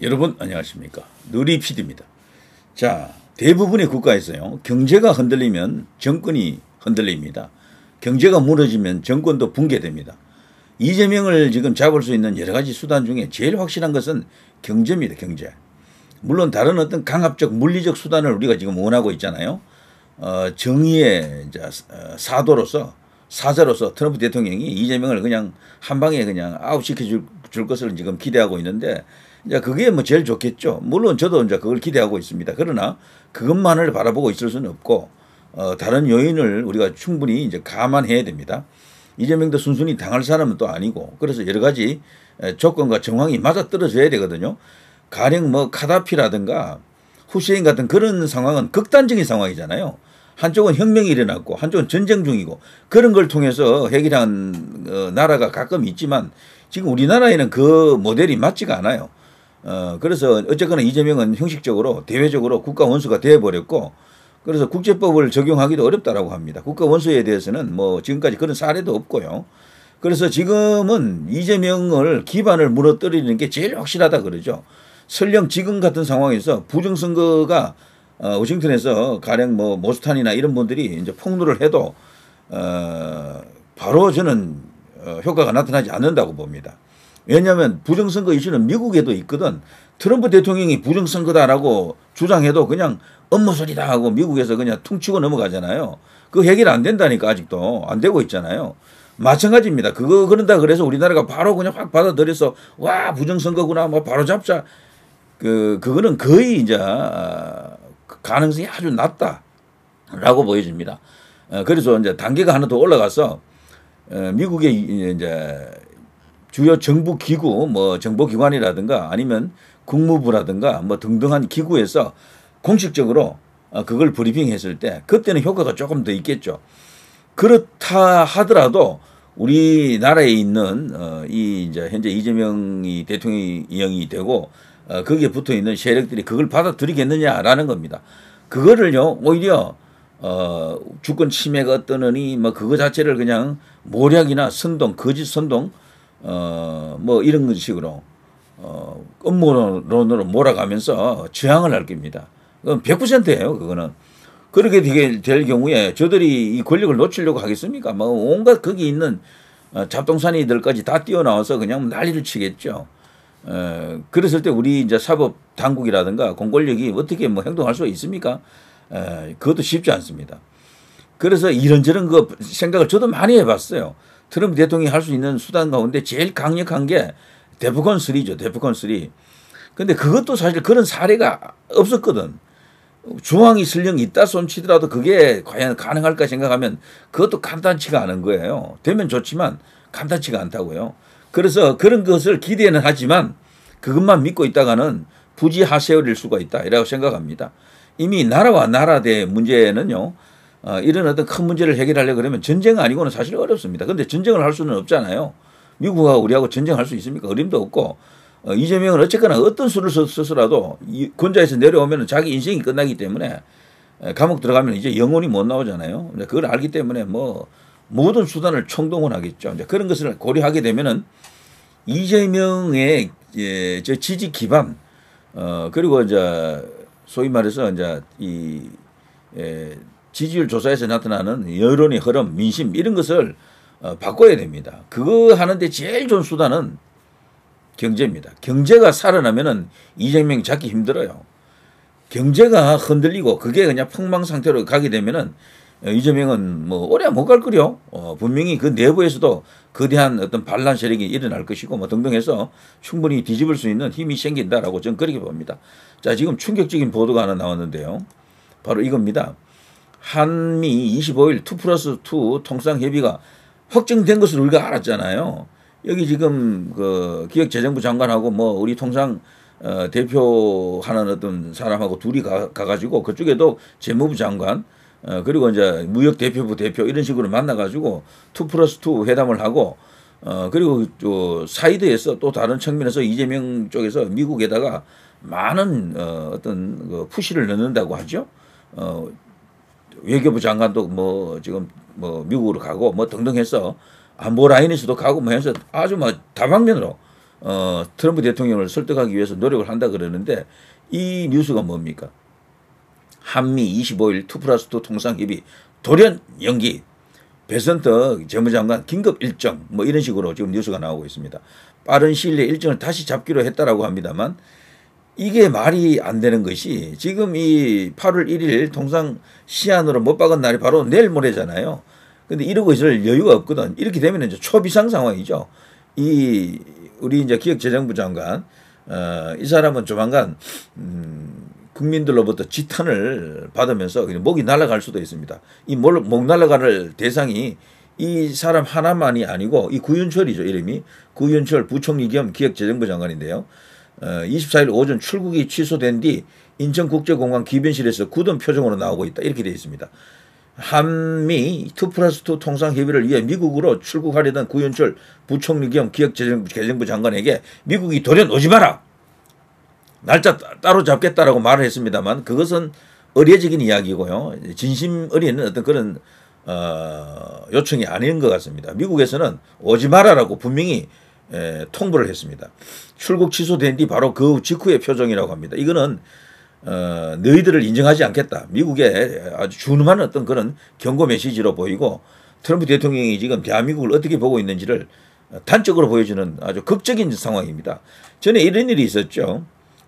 여러분 안녕하십니까. 누리 PD입니다. 자, 대부분의 국가에서요, 경제가 흔들리면 정권이 흔들립니다. 경제가 무너지면 정권도 붕괴됩니다. 이재명을 지금 잡을 수 있는 여러 가지 수단 중에 제일 확실한 것은 경제입니다. 경제. 물론 다른 어떤 강압적 물리적 수단을 우리가 지금 원하고 있잖아요. 정의의 사자로서 트럼프 대통령이 이재명을 그냥 한 방에 그냥 아웃시켜 줄 것을 지금 기대하고 있는데, 이제 그게 뭐 제일 좋겠죠. 물론 저도 이제 그걸 기대하고 있습니다. 그러나 그것만을 바라보고 있을 수는 없고, 다른 요인을 우리가 충분히 이제 감안해야 됩니다. 이재명도 순순히 당할 사람은 또 아니고, 그래서 여러 가지 조건과 정황이 맞아 떨어져야 되거든요. 가령 뭐 카다피라든가 후세인 같은 그런 상황은 극단적인 상황이잖아요. 한쪽은 혁명이 일어났고 한쪽은 전쟁 중이고, 그런 걸 통해서 해결한 나라가 가끔 있지만 지금 우리나라에는 그 모델이 맞지가 않아요. 그래서 어쨌거나 이재명은 형식적으로 대외적으로 국가 원수가 되어버렸고, 그래서 국제법을 적용하기도 어렵다라고 합니다. 국가 원수에 대해서는 뭐 지금까지 그런 사례도 없고요. 그래서 지금은 이재명을 기반을 무너뜨리는 게 제일 확실하다 그러죠. 설령 지금 같은 상황에서 부정선거가 워싱턴에서 가령 뭐 모스탄이나 이런 분들이 이제 폭로를 해도 바로 저는 효과가 나타나지 않는다고 봅니다. 왜냐하면 부정선거 이슈는 미국에도 있거든. 트럼프 대통령이 부정선거다라고 주장해도 그냥 업무소리다 하고 미국에서 그냥 퉁치고 넘어가잖아요. 그거 해결 안 된다니까. 아직도 안 되고 있잖아요. 마찬가지입니다. 그런다 그래서 우리나라가 바로 그냥 확 받아들여서 와 부정선거구나 뭐 바로 잡자. 그거는 거의 이제 가능성이 아주 낮다라고 보여집니다. 그래서 이제 단계가 하나 더 올라가서 미국의 이제 주요 정부 기구, 뭐 정보기관이라든가 아니면 국무부라든가 뭐 등등한 기구에서 공식적으로 그걸 브리핑했을 때 그때는 효과가 조금 더 있겠죠. 그렇다 하더라도 우리나라에 있는 이 이제 현재 이재명이 대통령이 되고 거기에 붙어 있는 세력들이 그걸 받아들이겠느냐라는 겁니다. 그거를요 오히려 주권 침해가 어떠느니 뭐 그거 자체를 그냥 모략이나 선동, 거짓 선동 뭐 이런 식으로 음모론으로 몰아가면서 저항을 할 겁니다. 그건 100%예요. 그거는. 그렇게 될 경우에 저들이 이 권력을 놓치려고 하겠습니까? 뭐 온갖 거기 있는 잡동사니들까지 다 뛰어나와서 그냥 난리를 치겠죠. 그랬을 때 우리 이제 사법 당국이라든가 공권력이 어떻게 뭐 행동할 수 있습니까? 그것도 쉽지 않습니다. 그래서 이런저런 그 생각을 저도 많이 해봤어요. 트럼프 대통령이 할 수 있는 수단 가운데 제일 강력한 게 데프콘 3죠. 데프콘 3. 근데 그것도 사실 그런 사례가 없었거든. 중앙이 설령 있다 손치더라도 그게 과연 가능할까 생각하면 그것도 간단치가 않은 거예요. 되면 좋지만 간단치가 않다고요. 그래서 그런 것을 기대는 하지만 그것만 믿고 있다가는 부지하세어릴 수가 있다 이라고 생각합니다. 이미 나라와 나라의 문제는요, 이런 어떤 큰 문제를 해결하려고 그러면 전쟁 아니고는 사실 어렵습니다. 그런데 전쟁을 할 수는 없잖아요. 미국하고 우리하고 전쟁할 수 있습니까? 어림도 없고, 이재명은 어쨌거나 어떤 수를 써서라도 권좌에서 내려오면 자기 인생이 끝나기 때문에 감옥 들어가면 이제 영원히 못 나오잖아요. 그걸 알기 때문에 뭐 모든 수단을 총동원하겠죠. 이제 그런 것을 고려하게 되면은 이재명의 저 지지 기반, 그리고 이제 소위 말해서 이제 이 지지율 조사에서 나타나는 여론의 흐름, 민심 이런 것을 바꿔야 됩니다. 그거 하는데 제일 좋은 수단은 경제입니다. 경제가 살아나면은 이재명 잡기 힘들어요. 경제가 흔들리고 그게 그냥 폭망 상태로 가게 되면은 이재명은 뭐 오래 못 갈 거요. 분명히 그 내부에서도 거대한 어떤 반란 세력이 일어날 것이고 뭐 등등 해서 충분히 뒤집을 수 있는 힘이 생긴다라고 저는 그렇게 봅니다. 자, 지금 충격적인 보도가 하나 나왔는데요. 바로 이겁니다. 한미 25일 2+2 통상협의가 확정된 것을 우리가 알았잖아요. 여기 지금 그 기획재정부 장관하고 뭐 우리 통상 대표하는 어떤 사람하고 둘이 가가지고 그쪽에도 재무부 장관 그리고 이제 무역 대표부 대표 이런 식으로 만나가지고 2+2 회담을 하고 그리고 또 사이드에서 또 다른 측면에서 이재명 쪽에서 미국에다가 많은 어떤 그 푸시를 넣는다고 하죠. 외교부 장관도 뭐 지금 뭐 미국으로 가고 뭐 등등 해서 안보 라인에서도 가고 뭐 해서 아주 뭐 다방면으로 트럼프 대통령을 설득하기 위해서 노력을 한다 그러는데 이 뉴스가 뭡니까? 한미 25일 2+2 통상협의 돌연 연기, 베선트 재무장관 긴급 일정 뭐 이런 식으로 지금 뉴스가 나오고 있습니다. 빠른 시일 내에 일정을 다시 잡기로 했다라고 합니다만 이게 말이 안 되는 것이 지금 이 8월 1일 통상 시한으로 못 박은 날이 바로 내일 모레잖아요. 근데 이러고 있을 여유가 없거든. 이렇게 되면 이제 초비상 상황이죠. 우리 이제 기획재정부 장관, 이 사람은 조만간, 국민들로부터 지탄을 받으면서 목이 날아갈 수도 있습니다. 이 목 날아갈 대상이 이 사람 하나만이 아니고 이 구윤철이죠, 이름이. 구윤철 부총리 겸 기획재정부 장관인데요. 24일 오전 출국이 취소된 뒤 인천국제공항 기변실에서 굳은 표정으로 나오고 있다. 이렇게 되어 있습니다. 한미 2+2 통상협의를 위해 미국으로 출국하려던 구윤철 부총리 겸 기획재정부 장관에게 미국이 돌연 오지 마라. 날짜 따로 잡겠다라고 말을 했습니다만 그것은 의례적인 이야기고요. 진심 어린 어떤 그런 요청이 아닌 것 같습니다. 미국에서는 오지 마라라고 분명히 통보를 했습니다. 출국 취소된 뒤 바로 그 직후의 표정이라고 합니다. 이거는 너희들을 인정하지 않겠다. 미국의 아주 준엄한 어떤 그런 경고 메시지로 보이고 트럼프 대통령이 지금 대한민국을 어떻게 보고 있는지를 단적으로 보여주는 아주 극적인 상황입니다. 전에 이런 일이 있었죠.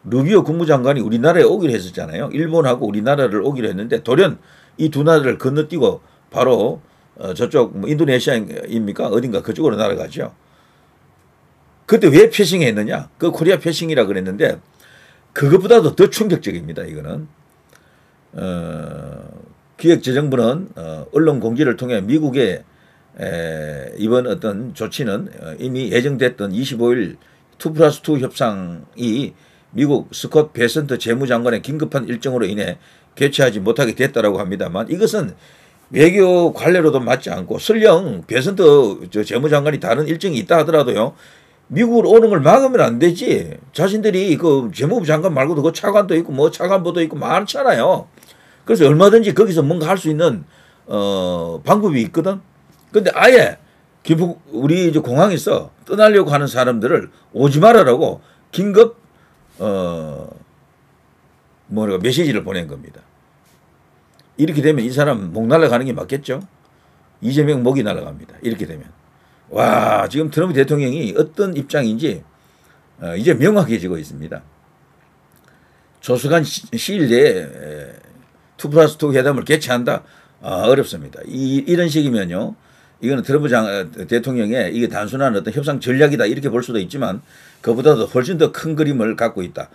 루비오 국무장관이 우리나라에 오기로 했었잖아요. 일본하고 우리나라를 오기로 했는데 돌연 이 두 나라를 건너뛰고 바로 저쪽 인도네시아입니까? 어딘가 그쪽으로 날아가죠. 그때 왜 패싱했느냐? 그 코리아 패싱이라 그랬는데 그것보다도 더 충격적입니다. 이거는 기획재정부는 언론 공지를 통해 미국의 이번 어떤 조치는 이미 예정됐던 25일 2+2 협상이 미국 스콧 베선트 재무장관의 긴급한 일정으로 인해 개최하지 못하게 됐다라고 합니다만 이것은 외교 관례로도 맞지 않고 설령 베선트 재무장관이 다른 일정이 있다 하더라도요. 미국으로 오는 걸 막으면 안 되지. 자신들이 그 재무부 장관 말고도 그 차관도 있고 뭐 차관보도 있고 많잖아요. 그래서 얼마든지 거기서 뭔가 할 수 있는 방법이 있거든. 근데 아예 우리 이제 공항에서 떠나려고 하는 사람들을 오지 말아라고 긴급 메시지를 보낸 겁니다. 이렇게 되면 이 사람 목 날아가는 게 맞겠죠? 이재명 목이 날아갑니다. 이렇게 되면. 와, 지금 트럼프 대통령이 어떤 입장인지 이제 명확해지고 있습니다. 조수간 시일 내에 2+2 회담을 개최한다? 어렵습니다. 이런 식이면요. 이거는 트럼프 대통령의 이게 단순한 어떤 협상 전략이다 이렇게 볼 수도 있지만 그보다도 훨씬 더 큰 그림을 갖고 있다.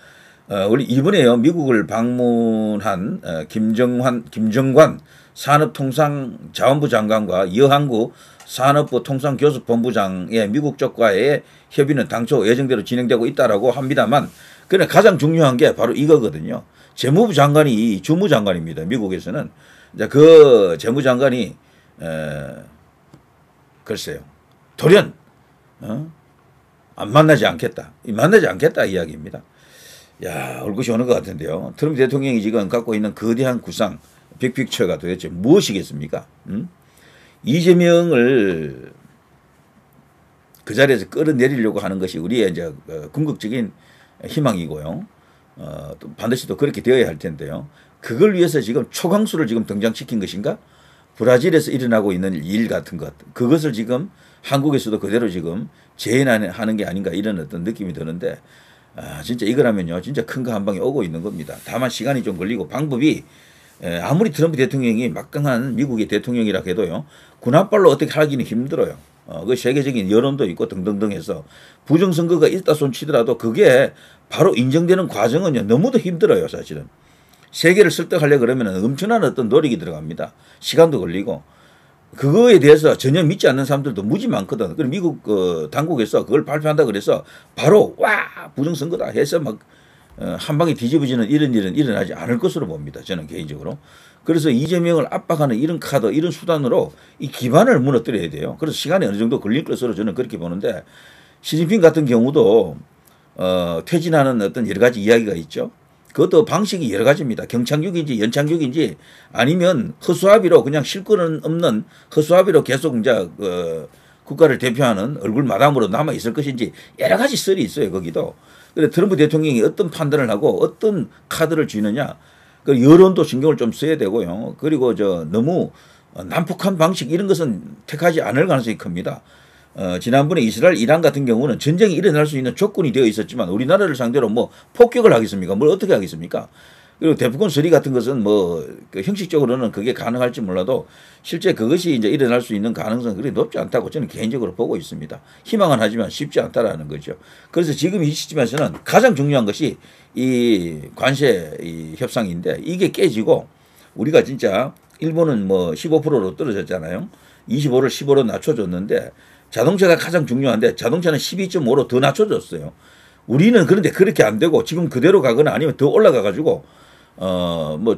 우리 이번에요 미국을 방문한 김정관 산업통상자원부 장관과 여항구 산업부 통상교섭본부장의 미국 쪽과의 협의는 당초 예정대로 진행되고 있다라고 합니다만 그러나 가장 중요한 게 바로 이거거든요. 재무부 장관이 주무장관입니다. 미국에서는. 그 재무장관이 글쎄요. 돌연 안 만나지 않겠다. 만나지 않겠다 이야기입니다. 야, 얼굴이 오는 것 같은데요. 트럼프 대통령이 지금 갖고 있는 거대한 구상, 빅픽처가 도대체 무엇이겠습니까? 이재명을 그 자리에서 끌어내리려고 하는 것이 우리의 이제 궁극적인 희망이고요. 또 반드시 또 그렇게 되어야 할 텐데요. 그걸 위해서 지금 초강수를 지금 등장시킨 것인가? 브라질에서 일어나고 있는 일 같은 것. 그것을 지금 한국에서도 그대로 지금 재현하는 게 아닌가 이런 어떤 느낌이 드는데 진짜 이거라면요. 진짜 큰 거 한 방에 오고 있는 겁니다. 다만 시간이 좀 걸리고 방법이 아무리 트럼프 대통령이 막강한 미국의 대통령이라 해도요. 군합발로 어떻게 하기는 힘들어요. 그 세계적인 여론도 있고 등등등 해서 부정선거가 있다 손치더라도 그게 바로 인정되는 과정은 너무도 힘들어요. 사실은. 세계를 설득하려고 그러면 엄청난 어떤 노력이 들어갑니다. 시간도 걸리고. 그거에 대해서 전혀 믿지 않는 사람들도 무지 많거든. 그럼 미국 당국에서 그걸 발표한다 그래서 바로 와 부정선거다 해서 막 한 방에 뒤집어지는 이런 일은 일어나지 않을 것으로 봅니다. 저는 개인적으로. 그래서 이재명을 압박하는 이런 카드, 이런 수단으로 이 기반을 무너뜨려야 돼요. 그래서 시간이 어느 정도 걸릴 것으로 저는 그렇게 보는데 시진핑 같은 경우도 퇴진하는 어떤 여러 가지 이야기가 있죠. 그것도 방식이 여러 가지입니다. 경창국인지 연창국인지 아니면 허수아비로 그냥 실 거는 없는 허수아비로 계속 이제 국가를 대표하는 얼굴 마담으로 남아 있을 것인지 여러 가지 썰이 있어요. 거기도. 그런데 트럼프 대통령이 어떤 판단을 하고 어떤 카드를 쥐느냐. 그 여론도 신경을 좀 써야 되고요. 그리고 너무 난폭한 방식 이런 것은 택하지 않을 가능성이 큽니다. 지난번에 이스라엘, 이란 같은 경우는 전쟁이 일어날 수 있는 조건이 되어 있었지만 우리나라를 상대로 뭐 폭격을 하겠습니까? 뭘 어떻게 하겠습니까? 그리고 대북권 수리 같은 것은 그 형식적으로는 그게 가능할지 몰라도 실제 그것이 이제 일어날 수 있는 가능성은 그리 높지 않다고 저는 개인적으로 보고 있습니다. 희망은 하지만 쉽지 않다라는 거죠. 그래서 지금 이 시점에서는 가장 중요한 것이 이 관세 이 협상인데 이게 깨지고 우리가 진짜 일본은 15%로 떨어졌잖아요. 25를 15로 낮춰줬는데 자동차가 가장 중요한데 자동차는 12.5로 더 낮춰줬어요. 우리는 그런데 그렇게 안 되고 지금 그대로 가거나 아니면 더 올라가 가지고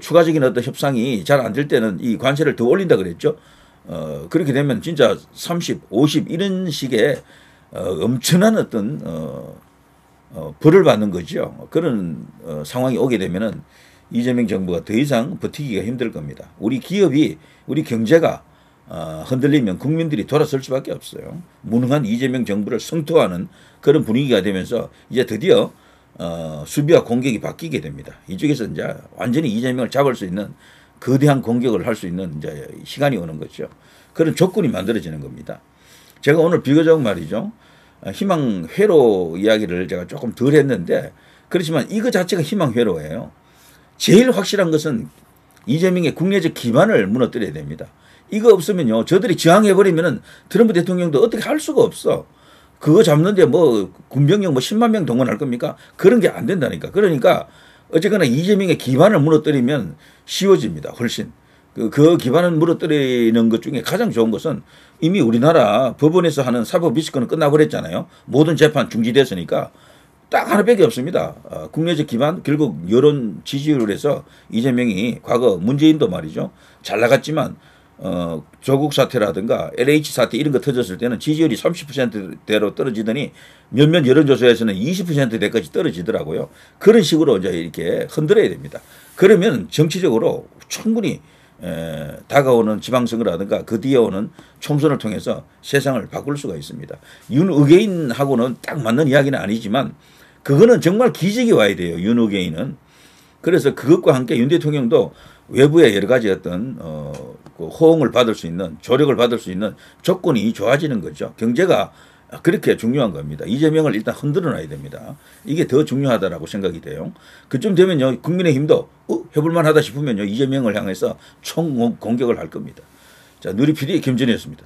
추가적인 어떤 협상이 잘 안 될 때는 이 관세를 더 올린다 그랬죠. 그렇게 되면 진짜 30, 50 이런 식의 엄청난 어떤 벌을 받는 거죠. 그런 상황이 오게 되면은 이재명 정부가 더 이상 버티기가 힘들 겁니다. 우리 기업이 우리 경제가 흔들리면 국민들이 돌아설 수밖에 없어요. 무능한 이재명 정부를 성토하는 그런 분위기가 되면서 이제 드디어 수비와 공격이 바뀌게 됩니다. 이쪽에서 이제 완전히 이재명을 잡을 수 있는 거대한 공격을 할 수 있는 이제 시간이 오는 거죠. 그런 조건이 만들어지는 겁니다. 제가 오늘 비교적 말이죠. 희망회로 이야기를 제가 조금 덜 했는데 그렇지만 이거 자체가 희망회로예요. 제일 확실한 것은 이재명의 국내적 기반을 무너뜨려야 됩니다. 이거 없으면요. 저들이 저항해버리면은 트럼프 대통령도 어떻게 할 수가 없어. 그거 잡는데 군병력 10만 명 동원할 겁니까? 그런 게 안 된다니까. 그러니까 어쨌거나 이재명의 기반을 무너뜨리면 쉬워집니다. 훨씬. 그 기반을 무너뜨리는 것 중에 가장 좋은 것은 이미 우리나라 법원에서 하는 사법 리스크는 끝나버렸잖아요. 모든 재판 중지됐으니까 딱 하나밖에 없습니다. 국내적 기반 결국 여론 지지율을 해서 이재명이 과거 문재인도 말이죠. 잘 나갔지만 조국 사태라든가 LH 사태 이런 거 터졌을 때는 지지율이 30%대로 떨어지더니 몇몇 여론조사에서는 20%대까지 떨어지더라고요. 그런 식으로 이제 이렇게 흔들어야 됩니다. 그러면 정치적으로 충분히 다가오는 지방선거라든가 그 뒤에 오는 총선을 통해서 세상을 바꿀 수가 있습니다. 윤의개인하고는 딱 맞는 이야기는 아니지만 그거는 정말 기적이 와야 돼요. 윤의개인은. 그래서 그것과 함께 윤 대통령도 외부의 여러 가지 어떤 그 호응을 받을 수 있는 조력을 받을 수 있는 조건이 좋아지는 거죠. 경제가 그렇게 중요한 겁니다. 이재명을 일단 흔들어 놔야 됩니다. 이게 더 중요하다라고 생각이 돼요. 그쯤 되면요. 국민의힘도 해볼만 하다 싶으면요. 이재명을 향해서 총 공격을 할 겁니다. 자, 누리PD 김준희였습니다.